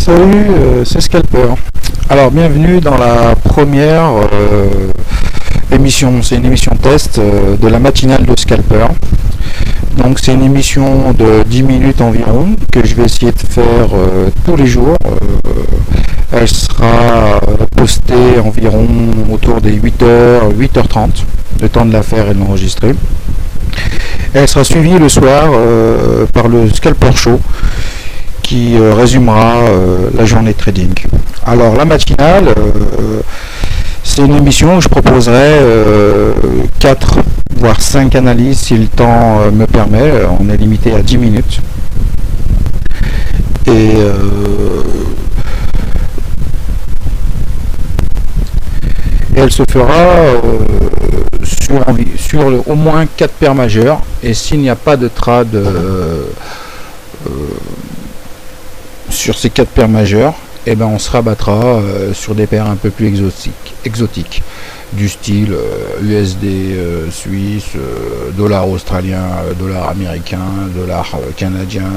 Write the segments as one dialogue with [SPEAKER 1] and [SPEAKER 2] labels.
[SPEAKER 1] Salut, c'est Scalper. Alors, bienvenue dans la première émission. C'est une émission test de la matinale de Scalper. Donc, c'est une émission de 10 minutes environ que je vais essayer de faire tous les jours. Elle sera postée environ autour des 8h, 8h30, le temps de la faire et de l'enregistrer. Elle sera suivie le soir par le Scalper Show qui résumera la journée de trading. Alors la matinale, c'est une émission où je proposerai 4 voire 5 analyses si le temps me permet. On est limité à 10 minutes. Et elle se fera sur au moins 4 paires majeures. Et s'il n'y a pas de trad sur ces 4 paires majeures, et ben on se rabattra sur des paires un peu plus exotiques du style USD suisse, dollar australien, dollar américain, dollar canadien,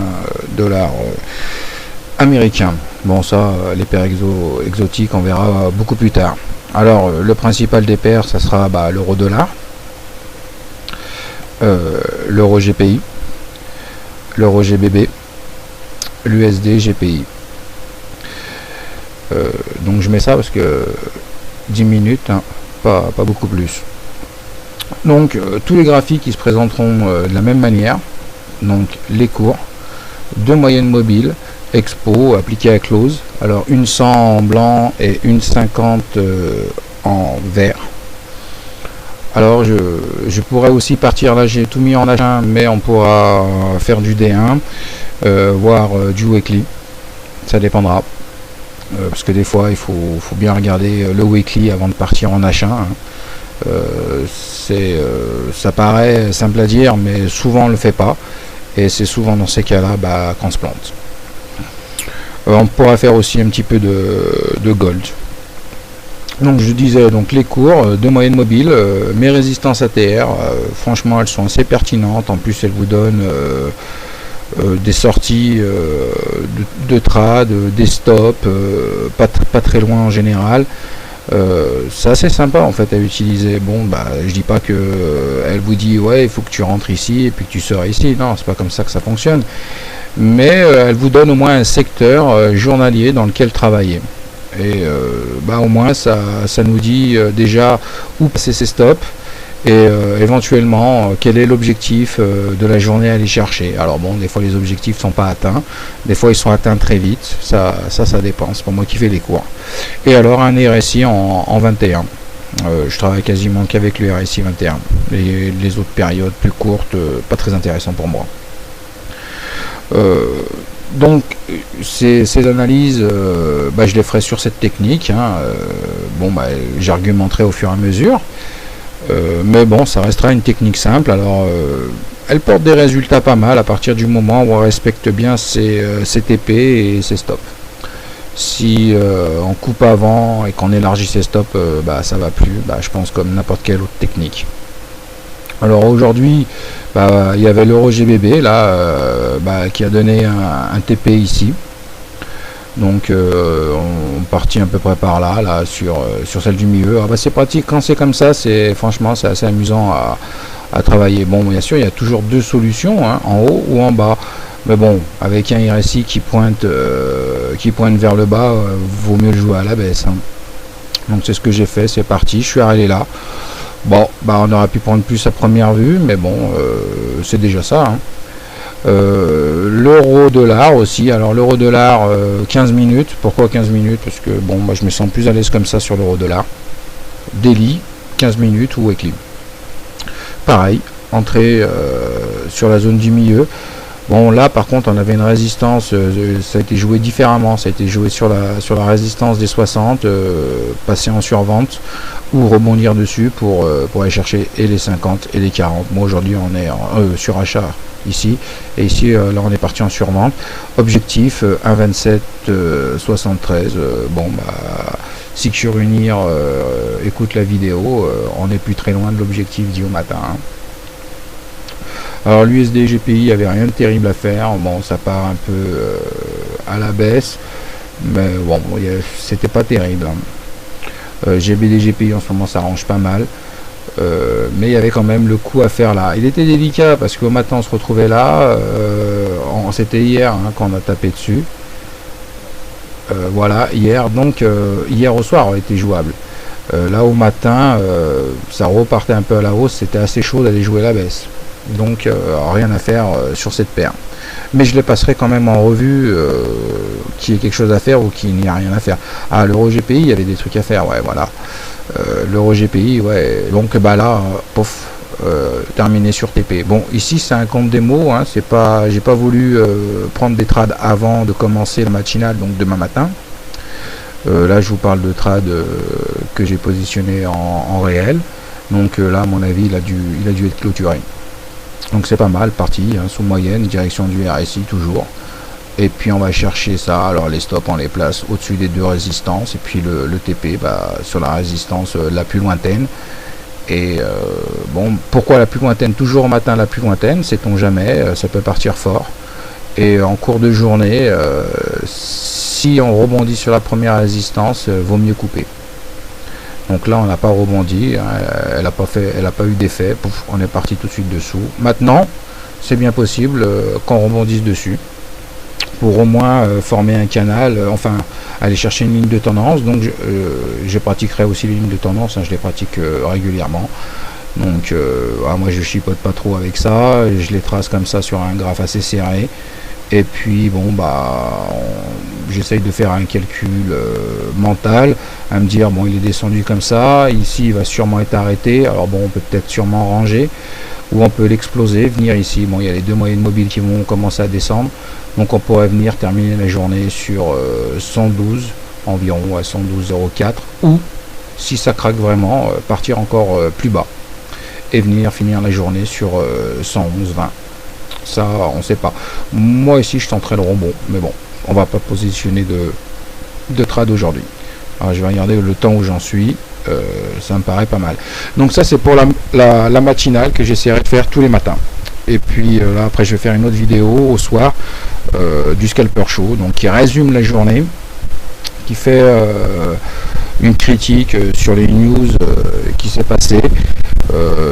[SPEAKER 1] dollar américain. Bon, ça, les paires exotiques, on verra beaucoup plus tard. Alors, le principal des paires, ça sera l'euro-dollar, l'euro GPI, l'euro GBB, l'USD GPI. Donc je mets ça parce que 10 minutes, hein, pas beaucoup plus. Donc tous les graphiques qui se présenteront de la même manière. Donc les cours, 2 moyennes mobiles, expo appliquées à close. Alors une 100 en blanc et une 50 en vert. Alors je pourrais aussi partir là, j'ai tout mis en H1, mais on pourra faire du D1, voire du weekly, ça dépendra. Parce que des fois il faut bien regarder le weekly avant de partir en H1. Ça paraît simple à dire, mais souvent on le fait pas, et c'est souvent dans ces cas-là qu'on se plante. On pourra faire aussi un petit peu de gold. Donc je disais donc les cours de moyenne mobile, mes résistances ATR, franchement elles sont assez pertinentes. En plus elles vous donnent des sorties de trade, des stops, pas très loin en général. C'est assez sympa en fait à utiliser. Bon, je dis pas que elle vous dit ouais il faut que tu rentres ici et puis que tu sors ici. Non, c'est pas comme ça que ça fonctionne. Mais elle vous donne au moins un secteur journalier dans lequel travailler. Et au moins ça nous dit déjà où passer ses stops. Et éventuellement quel est l'objectif de la journée à aller chercher. Alors bon, des fois les objectifs sont pas atteints, des fois ils sont atteints très vite, ça dépend, c'est pas moi qui fais les cours. Et alors un RSI en 21, je travaille quasiment qu'avec le RSI 21, et les autres périodes plus courtes, pas très intéressant pour moi. Donc ces analyses, je les ferai sur cette technique, hein. J'argumenterai au fur et à mesure. Mais bon, ça restera une technique simple. Alors elle porte des résultats pas mal à partir du moment où on respecte bien ses TP et ses stops. Si on coupe avant et qu'on élargit ses stops, ça va plus, je pense, comme n'importe quelle autre technique. Alors aujourd'hui il y avait l'euro GBB là qui a donné un TP ici. Donc on partit à peu près par là sur celle du milieu. Alors, c'est pratique quand c'est comme ça, franchement c'est assez amusant à travailler. Bon, bien sûr il y a toujours deux solutions, hein, en haut ou en bas, mais bon, avec un RSI qui pointe vers le bas, vaut mieux le jouer à la baisse, hein. Donc c'est ce que j'ai fait, c'est parti, je suis arrivé là. Bon, on aurait pu prendre plus à première vue, mais bon, c'est déjà ça, hein. L'euro dollar aussi. Alors l'euro dollar 15 minutes. Pourquoi 15 minutes? Parce que bon, je me sens plus à l'aise comme ça sur l'euro dollar. Daily 15 minutes ou weekly. Pareil, entrée sur la zone du milieu. Bon, là par contre on avait une résistance, ça a été joué différemment, ça a été joué sur la résistance des 60, passer en survente ou rebondir dessus pour aller chercher et les 50 et les 40. Moi aujourd'hui on est sur achat ici, et ici là on est parti en survente. Objectif 1,2773. Si Unir écoute la vidéo, on n'est plus très loin de l'objectif dit au matin, hein. Alors l'USD GPI, il n'y avait rien de terrible à faire. Bon, ça part un peu à la baisse. Mais bon, c'était pas terrible, hein. GBD GPI en ce moment ça range pas mal. Mais il y avait quand même le coup à faire là. Il était délicat parce qu'au matin on se retrouvait là. C'était hier, hein, quand on a tapé dessus. Voilà, hier. Donc hier au soir a été jouable. Là au matin, ça repartait un peu à la hausse. C'était assez chaud d'aller jouer la baisse. Donc rien à faire sur cette paire. Mais je les passerai quand même en revue, qu'il y ait quelque chose à faire ou qu'il n'y a rien à faire. Ah, l'Euro GPI, il y avait des trucs à faire, ouais, voilà. L'Euro GPI, ouais. Donc bah là, pof, terminé sur TP. Bon, ici c'est un compte démo, hein, c'est pas, j'ai pas voulu prendre des trades avant de commencer la matinale, donc demain matin. Là, je vous parle de trades que j'ai positionné en réel. Donc là, à mon avis, il a dû être clôturé. Donc c'est pas mal, parti, hein, sous moyenne, direction du RSI toujours. Et puis on va chercher ça, alors les stops on les place au-dessus des deux résistances, et puis le TP sur la résistance la plus lointaine. Et bon, pourquoi la plus lointaine? Toujours au matin la plus lointaine, sait-on jamais, ça peut partir fort. Et en cours de journée, si on rebondit sur la première résistance, vaut mieux couper. Donc là on n'a pas rebondi, hein, elle n'a pas eu d'effet, on est parti tout de suite dessous. Maintenant c'est bien possible qu'on rebondisse dessus pour au moins former un canal, enfin aller chercher une ligne de tendance. Donc je pratiquerai aussi les lignes de tendance, hein, je les pratique régulièrement. Donc moi je chipote pas trop avec ça, je les trace comme ça sur un graphe assez serré. Et puis bon j'essaye de faire un calcul mental, à me dire bon il est descendu comme ça, ici il va sûrement être arrêté, alors bon on peut peut-être sûrement ranger, ou on peut l'exploser, venir ici, bon il y a les deux moyennes mobiles qui vont commencer à descendre, donc on pourrait venir terminer la journée sur 112 environ, à 112,04, ou si ça craque vraiment, partir encore plus bas, et venir finir la journée sur 111,20. Ça on sait pas. Moi ici je tenterai le rebond, mais bon on va pas positionner de trade aujourd'hui. Alors je vais regarder le temps où j'en suis, ça me paraît pas mal. Donc ça c'est pour la matinale que j'essaierai de faire tous les matins. Et puis là après je vais faire une autre vidéo au soir du scalper show, donc qui résume la journée, qui fait une critique sur les news qui s'est passé,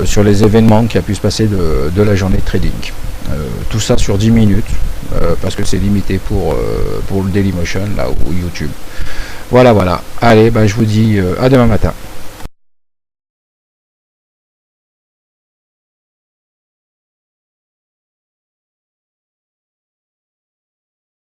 [SPEAKER 1] sur les événements qui a pu se passer de la journée de trading. Tout ça sur 10 minutes, parce que c'est limité pour le Dailymotion là, ou YouTube. Voilà. Allez, je vous dis à demain matin.